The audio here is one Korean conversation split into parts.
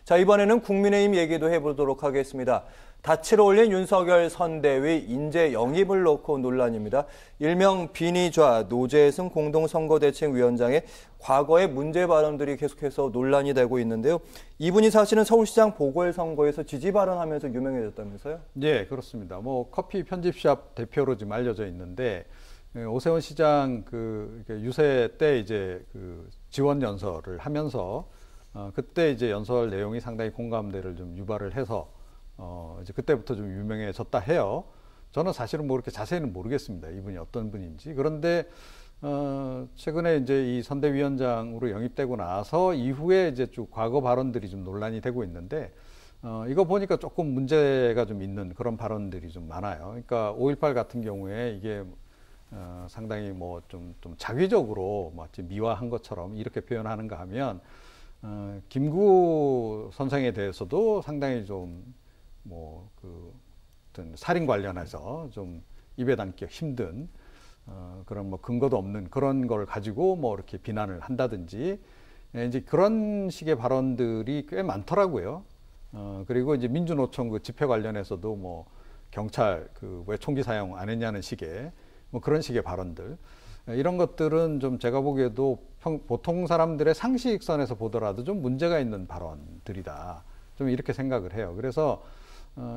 자, 이번에는 국민의힘 얘기도 해보도록 하겠습니다. 닻을 올린 윤석열 선대위 인재 영입을 놓고 논란입니다. 일명 비니좌 노재승 공동선거대책위원장의 과거의 문제 발언들이 계속해서 논란이 되고 있는데요. 이분이 사실은 서울시장 보궐선거에서 지지 발언하면서 유명해졌다면서요? 네, 그렇습니다. 커피 편집샵 대표로 지금 알려져 있는데 오세훈 시장 유세 때 이제 지원 연설을 하면서 그때 이제 연설 내용이 상당히 공감대를 좀 유발을 해서 이제 그때부터 좀 유명해졌다 해요. 저는 사실은 그렇게 자세히는 모르겠습니다. 이분이 어떤 분인지. 그런데 최근에 이제 이 선대위원장으로 영입되고 나서 이후에 이제 쭉 과거 발언들이 좀 논란이 되고 있는데 이거 보니까 조금 문제가 좀 있는 그런 발언들이 좀 많아요. 그러니까 5.18 같은 경우에 이게 상당히 좀 자기적으로 마치 미화한 것처럼 이렇게 표현하는가 하면 김구 선생에 대해서도 상당히 좀 어떤 살인 관련해서 좀 입에 담기 힘든 그런 근거도 없는 그런 걸 가지고 이렇게 비난을 한다든지 이제 그런 식의 발언들이 꽤 많더라고요. 그리고 이제 민주노총 집회 관련해서도 경찰 왜 총기 사용 안 했냐는 식의 그런 식의 발언들. 이런 것들은 좀 제가 보기에도 보통 사람들의 상식선에서 보더라도 좀 문제가 있는 발언들이다. 좀 이렇게 생각을 해요. 그래서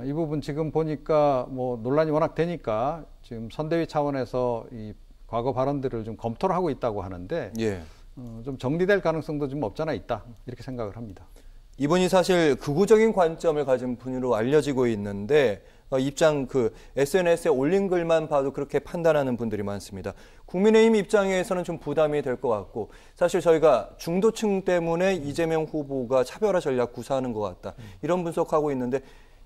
이 부분 지금 보니까 논란이 워낙 되니까 지금 선대위 차원에서 이 과거 발언들을 좀 검토를 하고 있다고 하는데 예. 좀 정리될 가능성도 좀 없잖아 있다. 이렇게 생각을 합니다. 이분이 사실 극우적인 관점을 가진 분으로 알려지고 있는데 SNS에 올린 글만 봐도 그렇게 판단하는 분들이 많습니다. 국민의힘 입장에서는 좀 부담이 될 것 같고 사실 저희가 중도층 때문에 이재명 후보가 차별화 전략 구사하는 것 같다. 이런 분석하고 있는데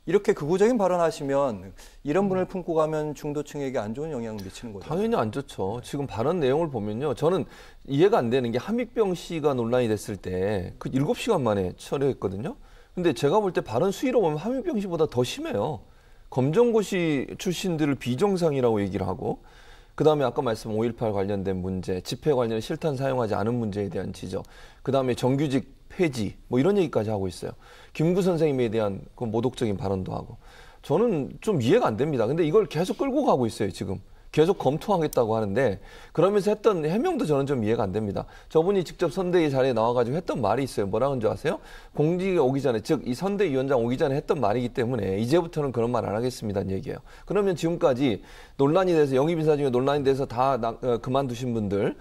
이렇게 극우적인 발언하시면 이런 분을 품고 가면 중도층에게 안 좋은 영향을 미치는 거죠. 당연히 안 좋죠. 지금 발언 내용을 보면요. 저는 이해가 안 되는 게 함익병 씨가 논란이 됐을 때 7시간 만에 철회했거든요. 근데 제가 볼 때 발언 수위로 보면 함익병 씨보다 더 심해요. 검정고시 출신들을 비정상이라고 얘기를 하고 그다음에 아까 말씀 5.18 관련된 문제, 집회 관련 실탄 사용하지 않은 문제에 대한 지적, 그다음에 정규직 폐지 이런 얘기까지 하고 있어요. 김구 선생님에 대한 모독적인 발언도 하고 저는 좀 이해가 안 됩니다. 근데 이걸 계속 끌고 가고 있어요, 지금. 계속 검토하겠다고 하는데 그러면서 했던 해명도 저는 좀 이해가 안 됩니다. 저분이 직접 선대위 자리에 나와가지고 했던 말이 있어요. 뭐라는 줄 아세요? 공직에 오기 전에, 즉 이 선대위원장 오기 전에 했던 말이기 때문에 이제부터는 그런 말 안 하겠습니다는 얘기예요. 그러면 지금까지 논란이 돼서 영입인사 중에 논란이 돼서 다 그만두신 분들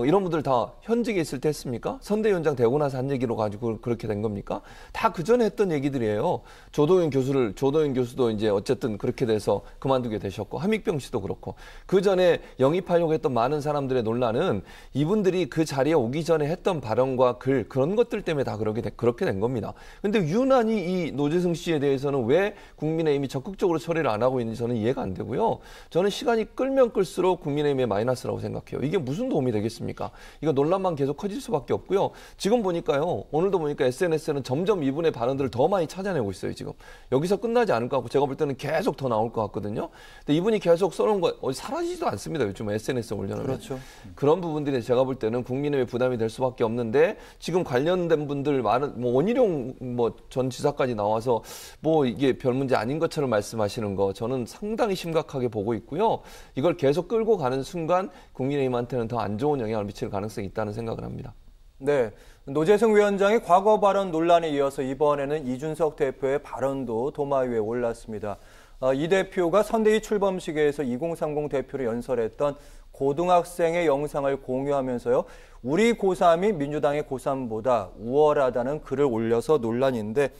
이런 분들 다 현직에 있을 때 했습니까? 선대위원장 되고 나서 한 얘기로 가지고 그렇게 된 겁니까? 다 그 전에 했던 얘기들이에요. 조동현 교수도 이제 어쨌든 그렇게 돼서 그만두게 되셨고, 함익병 씨도 그렇고, 그 전에 영입하려고 했던 많은 사람들의 논란은 이분들이 그 자리에 오기 전에 했던 발언과 글, 그런 것들 때문에 다 그렇게 된 겁니다. 근데 유난히 이 노재승 씨에 대해서는 왜 국민의힘이 적극적으로 처리를 안 하고 있는지 저는 이해가 안 되고요. 저는 시간이 끌면 끌수록 국민의힘의 마이너스라고 생각해요. 이게 무슨 도움이 되겠습니까? 이거 논란만 계속 커질 수밖에 없고요. 지금 보니까요. 오늘도 보니까 SNS는 점점 이분의 발언들을 더 많이 찾아내고 있어요. 지금. 여기서 끝나지 않을 것 같고 제가 볼 때는 계속 더 나올 것 같거든요. 근데 이분이 계속 써놓은 거 사라지지도 않습니다. 요즘 SNS에 올려놓으면. 그렇죠. 그런 부분들이 제가 볼 때는 국민의힘에 부담이 될 수밖에 없는데 지금 관련된 분들 많은 원희룡 전 지사까지 나와서 이게 별 문제 아닌 것처럼 말씀하시는 거 저는 상당히 심각하게 보고 있고요. 이걸 계속 끌고 가는 순간 국민의힘한테는 더 안 좋은 영향을 미칠 가능성이 있다는 생각을 합니다. 네, 노재승 위원장의 과거 발언 논란에 이어서 이번에는 이준석 대표의 발언도 도마 위에 올랐습니다. 이 대표가 선대위 출범식에서 2030 대표를 연설했던 고등학생의 영상을 공유하면서요. 우리 고3이 민주당의 고3보다 우월하다는 글을 올려서 논란인데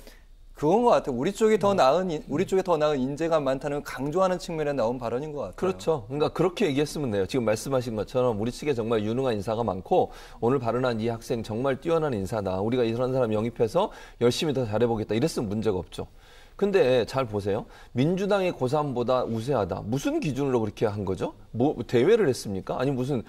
그건 것 같아요. 우리 쪽에 더 나은 인재가 많다는 강조하는 측면에 나온 발언인 것 같아요. 그렇죠. 그러니까 그렇게 얘기했으면 돼요. 지금 말씀하신 것처럼 우리 측에 정말 유능한 인사가 많고 오늘 발언한 이 학생 정말 뛰어난 인사다. 우리가 이런 사람 영입해서 열심히 더 잘해보겠다. 이랬으면 문제가 없죠. 근데 잘 보세요. 민주당의 고3보다 우세하다. 무슨 기준으로 그렇게 한 거죠? 대회를 했습니까? 아니 무슨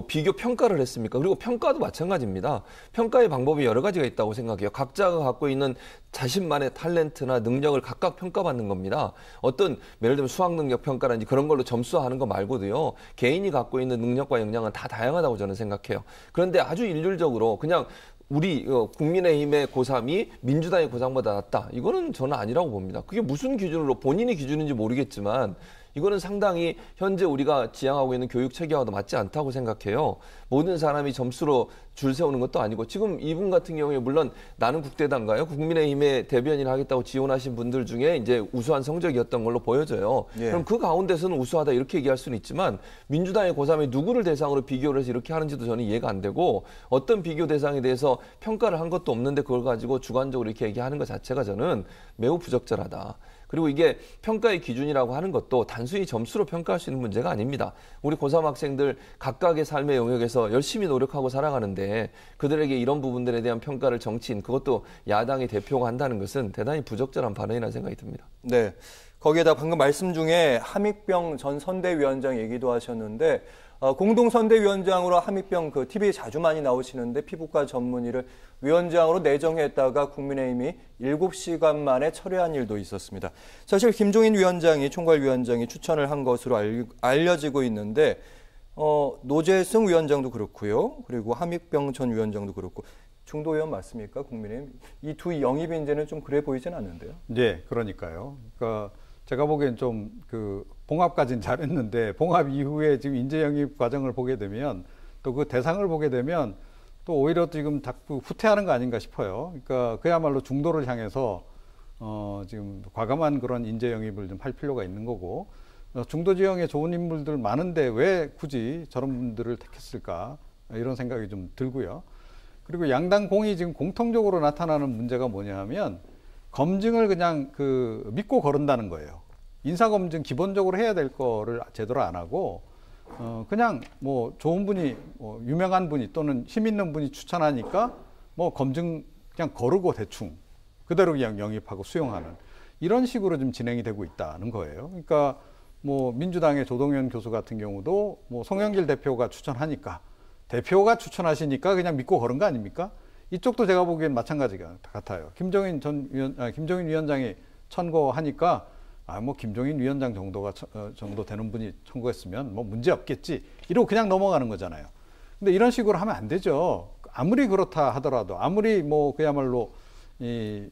비교 평가를 했습니까? 그리고 평가도 마찬가지입니다. 평가의 방법이 여러 가지가 있다고 생각해요. 각자가 갖고 있는 자신만의 탤런트나 능력을 각각 평가받는 겁니다. 어떤 예를 들면 수학 능력 평가라든지 그런 걸로 점수하는 거 말고도요. 개인이 갖고 있는 능력과 역량은 다 다양하다고 저는 생각해요. 그런데 아주 일률적으로 그냥 우리 국민의힘의 고3이 민주당의 고3보다 낫다. 이거는 저는 아니라고 봅니다. 그게 무슨 기준으로 본인이 기준인지 모르겠지만 이거는 상당히 현재 우리가 지향하고 있는 교육 체계와도 맞지 않다고 생각해요. 모든 사람이 점수로 줄 세우는 것도 아니고 지금 이분 같은 경우에 물론 나는 국대단가요? 국민의힘의 대변인을 하겠다고 지원하신 분들 중에 이제 우수한 성적이었던 걸로 보여져요. 예. 그럼 그 가운데서는 우수하다 이렇게 얘기할 수는 있지만 민주당의 고3이 누구를 대상으로 비교를 해서 이렇게 하는지도 저는 이해가 안 되고 어떤 비교 대상에 대해서 평가를 한 것도 없는데 그걸 가지고 주관적으로 이렇게 얘기하는 것 자체가 저는 매우 부적절하다. 그리고 이게 평가의 기준이라고 하는 것도 단순히 점수로 평가할 수 있는 문제가 아닙니다. 우리 고3 학생들 각각의 삶의 영역에서 열심히 노력하고 살아가는데 그들에게 이런 부분들에 대한 평가를 정치인 그것도 야당의 대표가 한다는 것은 대단히 부적절한 발언이라는 생각이 듭니다. 네. 거기에다 방금 말씀 중에 함익병 전 선대위원장 얘기도 하셨는데 공동선대위원장으로 함익병 그 TV에 자주 많이 나오시는데 피부과 전문의를 위원장으로 내정했다가 국민의힘이 7시간 만에 철회한 일도 있었습니다. 사실 김종인 위원장이 총괄위원장이 추천을 한 것으로 알려지고 있는데 노재승 위원장도 그렇고요. 그리고 함익병 전 위원장도 그렇고 중도위원 맞습니까? 국민의힘 이 두 영입 인재는 좀 그래 보이진 않는데요. 네, 그러니까요. 그러니까 제가 보기엔 좀 봉합까지는 잘했는데 봉합 이후에 지금 인재 영입 과정을 보게 되면 또 그 대상을 보게 되면 또 오히려 지금 자꾸 후퇴하는 거 아닌가 싶어요. 그러니까 그야말로 중도를 향해서 지금 과감한 그런 인재 영입을 좀 할 필요가 있는 거고 중도 지형에 좋은 인물들 많은데 왜 굳이 저런 분들을 택했을까 이런 생각이 좀 들고요. 그리고 양당 공이 지금 공통적으로 나타나는 문제가 뭐냐 하면 검증을 그냥 믿고 거른다는 거예요. 인사검증 기본적으로 해야 될 거를 제대로 안 하고, 그냥 뭐 좋은 분이, 유명한 분이 또는 힘 있는 분이 추천하니까 뭐 검증 그냥 거르고 대충 그대로 그냥 영입하고 수용하는 이런 식으로 좀 진행이 되고 있다는 거예요. 그러니까 뭐 민주당의 조동현 교수 같은 경우도 뭐 송영길 대표가 추천하니까 대표가 추천하시니까 그냥 믿고 거른 거 아닙니까? 이쪽도 제가 보기엔 마찬가지 같아요. 김종인 위원장이 천거하니까 뭐 김종인 위원장 정도 되는 분이 천거했으면 뭐 문제 없겠지 이러고 그냥 넘어가는 거잖아요. 근데 이런 식으로 하면 안 되죠. 아무리 그렇다 하더라도 아무리 뭐 그야말로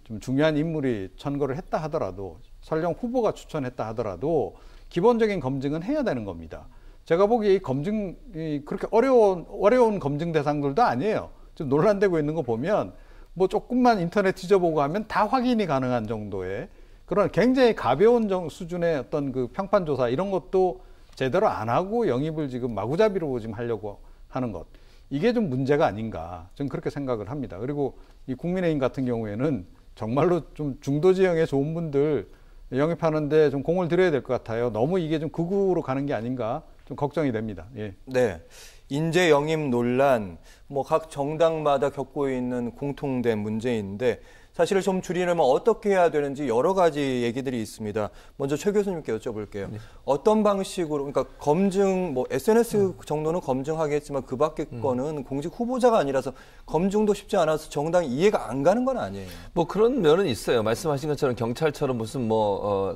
좀 중요한 인물이 천거를 했다 하더라도 설령 후보가 추천했다 하더라도 기본적인 검증은 해야 되는 겁니다. 제가 보기에 이 검증이 그렇게 어려운 검증 대상들도 아니에요. 지금 논란되고 있는 거 보면 뭐 조금만 인터넷 뒤져보고 하면 다 확인이 가능한 정도의 그런 굉장히 가벼운 수준의 어떤 그 평판조사 이런 것도 제대로 안 하고 영입을 지금 마구잡이로 지금 하려고 하는 것. 이게 좀 문제가 아닌가. 저는 그렇게 생각을 합니다. 그리고 이 국민의힘 같은 경우에는 정말로 좀 중도 지형의 좋은 분들 영입하는데 좀 공을 들여야 될 것 같아요. 너무 이게 좀 극우로 가는 게 아닌가 좀 걱정이 됩니다. 예. 네. 인재 영입 논란, 뭐 각 정당마다 겪고 있는 공통된 문제인데 사실을 좀 줄이려면 어떻게 해야 되는지 여러 가지 얘기들이 있습니다. 먼저 최 교수님께 여쭤볼게요. 네. 어떤 방식으로, 그러니까 검증, 뭐 SNS 정도는 검증하겠지만 그 밖의 거는 공직 후보자가 아니라서 검증도 쉽지 않아서 정당이 이해가 안 가는 건 아니에요. 뭐 그런 면은 있어요. 말씀하신 것처럼 경찰처럼 무슨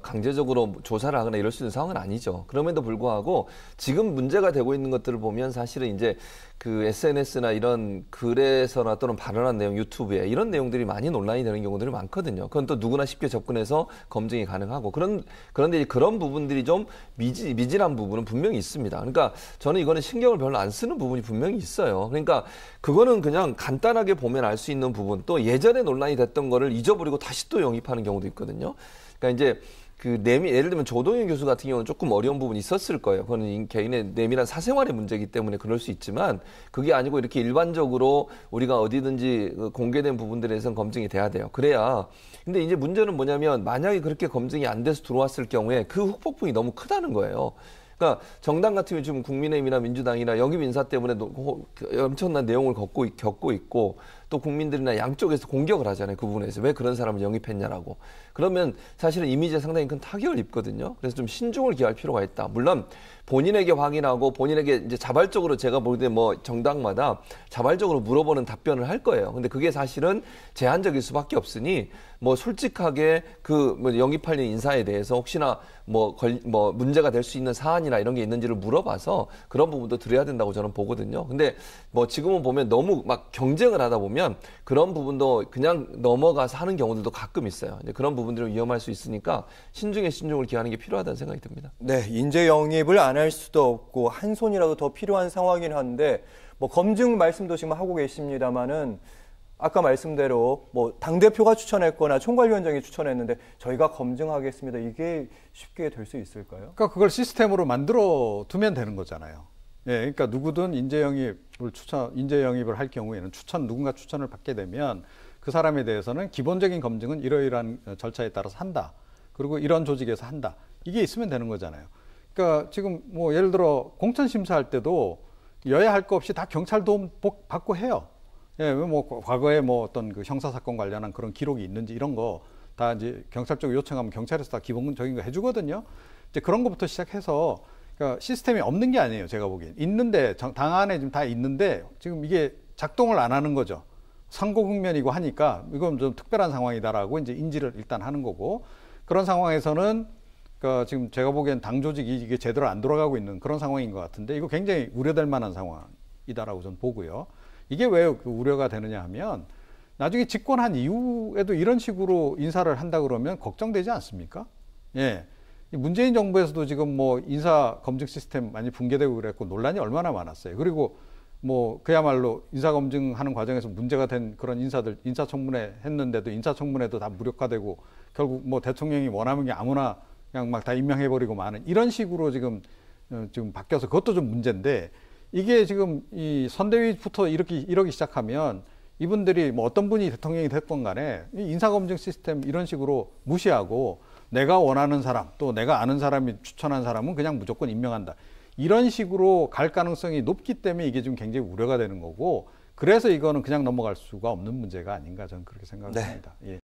강제적으로 조사를 하거나 이럴 수 있는 상황은 아니죠. 그럼에도 불구하고 지금 문제가 되고 있는 것들을 보면 사실은 이제 그 SNS나 이런 글에서나 또는 발언한 내용 유튜브에 이런 내용들이 많이 논란이 되는 경우들이 많거든요. 그건 또 누구나 쉽게 접근해서 검증이 가능하고 그런데 그런 부분들이 좀 미진한 부분은 분명히 있습니다. 그러니까 저는 이거는 신경을 별로 안 쓰는 부분이 분명히 있어요. 그러니까 그거는 그냥 간단하게 보면 알 수 있는 부분 또 예전에 논란이 됐던 거를 잊어버리고 다시 또 영입하는 경우도 있거든요. 그러니까 이제 예를 들면 조동현 교수 같은 경우는 조금 어려운 부분이 있었을 거예요. 그거는 개인의 내밀한 사생활의 문제이기 때문에 그럴 수 있지만 그게 아니고 이렇게 일반적으로 우리가 어디든지 공개된 부분들에 대해서는 검증이 돼야 돼요. 그래야. 근데 이제 문제는 뭐냐면 만약에 그렇게 검증이 안 돼서 들어왔을 경우에 그 후폭풍이 너무 크다는 거예요. 그러니까 정당 같으면 지금 국민의힘이나 민주당이나 영입 인사 때문에 엄청난 내용을 겪고 있고 또 국민들이나 양쪽에서 공격을 하잖아요. 그 부분에서 왜 그런 사람을 영입했냐라고. 그러면 사실은 이미지에 상당히 큰 타격을 입거든요. 그래서 좀 신중을 기할 필요가 있다. 물론 본인에게 확인하고 본인에게 이제 자발적으로 제가 볼 때 뭐 정당마다 자발적으로 물어보는 답변을 할 거예요. 근데 그게 사실은 제한적일 수밖에 없으니 뭐 솔직하게 그 뭐 영입할 인사에 대해서 혹시나 뭐 문제가 될 수 있는 사안이나 이런 게 있는지를 물어봐서 그런 부분도 드려야 된다고 저는 보거든요. 근데 뭐 지금은 보면 너무 막 경쟁을 하다 보면 그런 부분도 그냥 넘어가서 하는 경우들도 가끔 있어요. 이제 그런 부분들은 위험할 수 있으니까 신중에 신중을 기하는 게 필요하다는 생각이 듭니다. 네, 인재 영입을 안 할 수도 없고 한 손이라도 더 필요한 상황이긴 한데 뭐 검증 말씀도 지금 하고 계십니다만은 아까 말씀대로 뭐 당대표가 추천했거나 총괄위원장이 추천했는데 저희가 검증하겠습니다. 이게 쉽게 될 수 있을까요? 그러니까 그걸 시스템으로 만들어 두면 되는 거잖아요. 예, 그러니까 누구든 인재 영입을 할 경우에는 누군가 추천을 받게 되면 그 사람에 대해서는 기본적인 검증은 이러이러한 절차에 따라서 한다. 그리고 이런 조직에서 한다. 이게 있으면 되는 거잖아요. 그러니까 지금 뭐 예를 들어 공천 심사할 때도 여야 할 거 없이 다 경찰 도움 받고 해요. 예, 뭐 과거에 뭐 어떤 그 형사 사건 관련한 그런 기록이 있는지 이런 거 다 이제 경찰 쪽 요청하면 경찰에서 다 기본적인 거 해주거든요. 이제 그런 것부터 시작해서 그러니까 시스템이 없는 게 아니에요. 제가 보기엔 있는데 당 안에 지금 다 있는데 지금 이게 작동을 안 하는 거죠. 상고 국면이고 하니까 이건 좀 특별한 상황이다라고 이제 인지를 일단 하는 거고 그런 상황에서는 그러니까 지금 제가 보기엔 당 조직이 이게 제대로 안 돌아가고 있는 그런 상황인 것 같은데 이거 굉장히 우려될 만한 상황이다라고 저는 보고요. 이게 왜 우려가 되느냐 하면 나중에 집권한 이후에도 이런 식으로 인사를 한다 그러면 걱정되지 않습니까? 예. 문재인 정부에서도 지금 뭐 인사 검증 시스템 많이 붕괴되고 그랬고 논란이 얼마나 많았어요. 그리고 뭐 그야말로 인사 검증하는 과정에서 문제가 된 그런 인사들 인사청문회 했는데도 인사청문회도 다 무력화되고 결국 뭐 대통령이 원하는 게 아무나 그냥 막 다 임명해버리고 마는 이런 식으로 지금 바뀌어서 그것도 좀 문제인데 이게 지금 이 선대위부터 이러기 시작하면 이분들이 뭐 어떤 분이 대통령이 됐건 간에 인사검증 시스템 이런 식으로 무시하고 내가 원하는 사람 또 내가 아는 사람이 추천한 사람은 그냥 무조건 임명한다. 이런 식으로 갈 가능성이 높기 때문에 이게 좀 굉장히 우려가 되는 거고 그래서 이거는 그냥 넘어갈 수가 없는 문제가 아닌가 저는 그렇게 생각합니다. 네. 예.